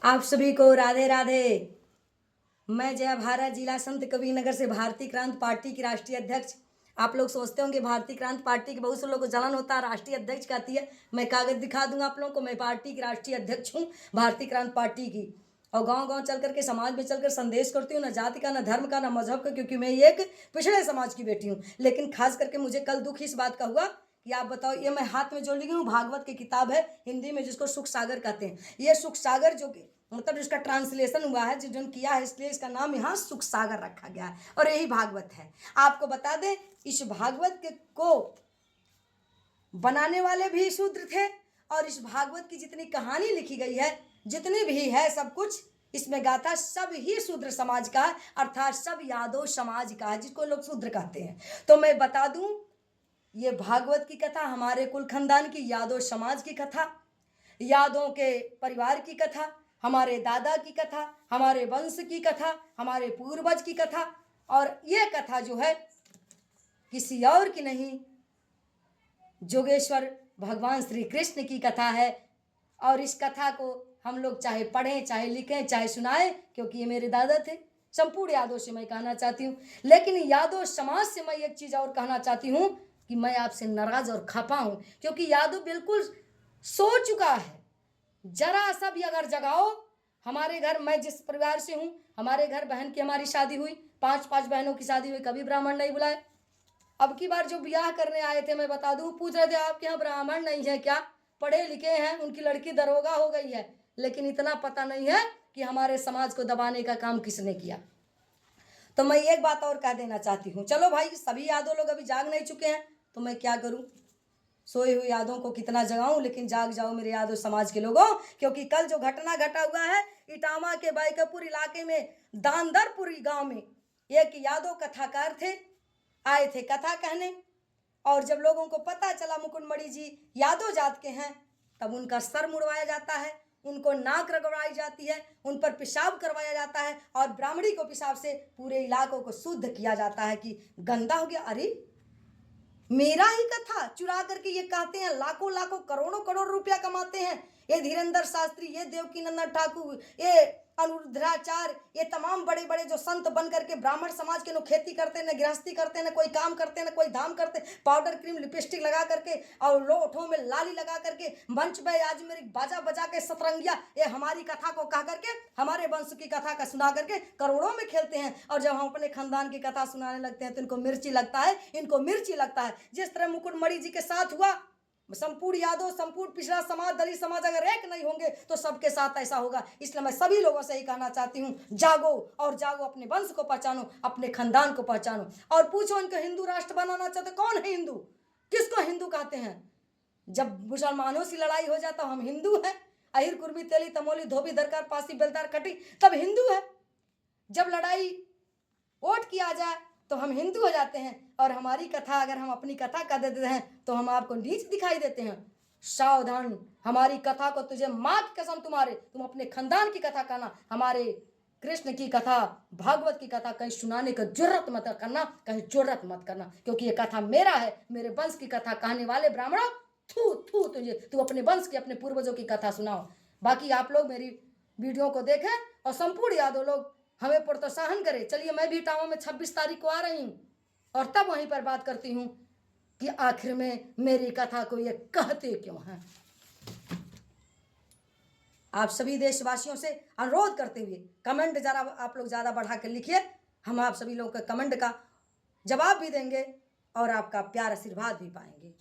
आप सभी को राधे राधे। मैं जया भारत जिला संत कबीरनगर से भारतीय क्रांति पार्टी की राष्ट्रीय अध्यक्ष। आप लोग सोचते होंगे भारतीय क्रांति पार्टी के बहुत से लोगों को जलन होता है, राष्ट्रीय अध्यक्ष कहती है। मैं कागज दिखा दूंगा आप लोगों को, मैं पार्टी की राष्ट्रीय अध्यक्ष हूँ, भारतीय क्रांति पार्टी की। और गांव गांव चल करके समाज में चलकर संदेश करती हूँ, ना जाति का, ना धर्म का, ना मजहब का, क्योंकि मैं एक पिछड़े समाज की बेटी हूँ। लेकिन खास करके मुझे कल दुख इस बात का हुआ कि आप बताओ, ये मैं हाथ में जो ली हूँ भागवत की किताब है, हिंदी में जिसको सुख सागर कहते हैं। ये सुख सागर जो कि मतलब इसका ट्रांसलेशन हुआ है, जो किया है, इसलिए इसका नाम यहाँ सुख सागर रखा गया है और यही भागवत है। आपको बता दें, इस भागवत के को बनाने वाले भी शूद्र थे और इस भागवत की जितनी कहानी लिखी गई है, जितनी भी है, सब कुछ इसमें गाथा सब ही शूद्र समाज का है, अर्थात सब यादव समाज का है, जिसको लोग शूद्र कहते हैं। तो मैं बता दूं, ये भागवत की कथा हमारे कुल खानदान की, यादव समाज की कथा, यादवों के परिवार की कथा, हमारे दादा की कथा, हमारे वंश की कथा, हमारे पूर्वज की कथा। और ये कथा जो है किसी और की नहीं, जोगेश्वर भगवान श्री कृष्ण की कथा है। और इस कथा को हम लोग चाहे पढ़ें, चाहे लिखें, चाहे सुनाएं, क्योंकि ये मेरे दादा थे। संपूर्ण यादव से मैं कहना चाहती हूँ, लेकिन यादव समाज से मैं एक चीज़ और कहना चाहती हूँ कि मैं आपसे नाराज और खफा हूँ, क्योंकि यादव बिल्कुल सो चुका है। जरा सा भी अगर जगाओ, हमारे घर, मैं जिस परिवार से हूँ, हमारे घर बहन की हमारी शादी हुई, 5 बहनों की शादी हुई, कभी ब्राह्मण नहीं बुलाए। अब की बार जो ब्याह करने आए थे, मैं बता दूं, पूछ रहे थे आपके यहाँ ब्राह्मण नहीं है क्या, पढ़े लिखे हैं, उनकी लड़की दरोगा हो गई है। लेकिन इतना पता नहीं है कि हमारे समाज को दबाने का काम किसने किया। तो मैं एक बात और कह देना चाहती हूँ, चलो भाई, सभी यादव लोग अभी जाग नहीं चुके हैं, तो मैं क्या करूँ, सोए हुए यादों को कितना जगाऊं। लेकिन जाग जाओ मेरे यादव समाज के लोगों, क्योंकि कल जो घटना घटा हुआ है इटावा के बाइकपुर इलाके में, दांदरपुरी गांव में, एक यादव कथाकार थे, आए थे कथा कहने। और जब लोगों को पता चला मुकुंदमणि जी यादव जात के हैं, तब उनका सर मुड़वाया जाता है, उनको नाक रगड़वाई जाती है, उन पर पेशाब करवाया जाता है, और ब्राह्मणी को पेशाब से पूरे इलाकों को शुद्ध किया जाता है कि गंदा हो गया। अरे मेरा ही कथा चुरा करके ये कहते हैं लाखों लाखों करोड़ों करोड़ रुपया कमाते हैं। ये धीरेन्द्र शास्त्री, ये देवकीनंदन ठाकुर, ये अनुरुद्राचार्य, ये तमाम बड़े बड़े जो संत बन करके ब्राह्मण समाज के, न खेती करते, न गृहस्थी करते, न कोई काम करते, न कोई धाम करते, पाउडर क्रीम लिपस्टिक लगा करके और लोठों में लाली लगा करके मंच में आज मेरी बाजा बजा के सतरंगिया, ये हमारी कथा को कह करके, हमारे वंश की कथा का सुना करके करोड़ों में खेलते हैं। और जब हम अपने खानदान की कथा सुनाने लगते हैं तो इनको मिर्ची लगता है, इनको मिर्ची लगता है। जिस तरह मुकुंदमणि जी के साथ हुआ, संपूर्ण यादव, संपूर्ण पिछड़ा समाज, दलित समाज अगर एक नहीं होंगे तो सबके साथ ऐसा होगा। इसलिए मैं सभी लोगों से ही कहना चाहती हूँ, जागो और जागो, अपने वंश को पहचानो, अपने खानदान को पहचानो। और पूछो इनको हिंदू राष्ट्र बनाना चाहते, कौन है हिंदू, किसको हिंदू कहते हैं? जब मुसलमानों से लड़ाई हो जाता हम हिंदू हैं, अहिर कुर्मी तेली तमोली धोबी दरकार पासी बेलदार कटी, तब हिंदू है। जब लड़ाई वोट किया जाए तो हम हिंदू हो जाते हैं। और हमारी कथा, अगर हम अपनी कथा कह देते हैं तो हम आपको नीच दिखाई देते हैं। सावधान, हमारी कथा को, तुझे माँ की कसम तुम्हारे, तुम अपने खानदान की कथा कहना, हमारे कृष्ण की कथा, भागवत की कथा कहीं सुनाने का जरूरत मत करना, कहीं जरूरत मत करना, क्योंकि ये कथा मेरा है, मेरे वंश की कथा कहने वाले ब्राह्मणों, थू थू तुझे, तू अपने वंश की, अपने पूर्वजों की कथा सुनाओ। बाकी आप लोग मेरी वीडियो को देखें और संपूर्ण यादव लोग हमें प्रोत्साहन करे। चलिए, मैं भी इटावा में 26 तारीख को आ रही हूँ और तब वहीं पर बात करती हूँ कि आखिर में मेरी कथा को ये कहते क्यों हैं। आप सभी देशवासियों से अनुरोध करते हुए कमेंट जरा आप लोग ज़्यादा बढ़ा कर लिखिए, हम आप सभी लोगों के कमेंट का जवाब भी देंगे और आपका प्यार आशीर्वाद भी पाएंगे।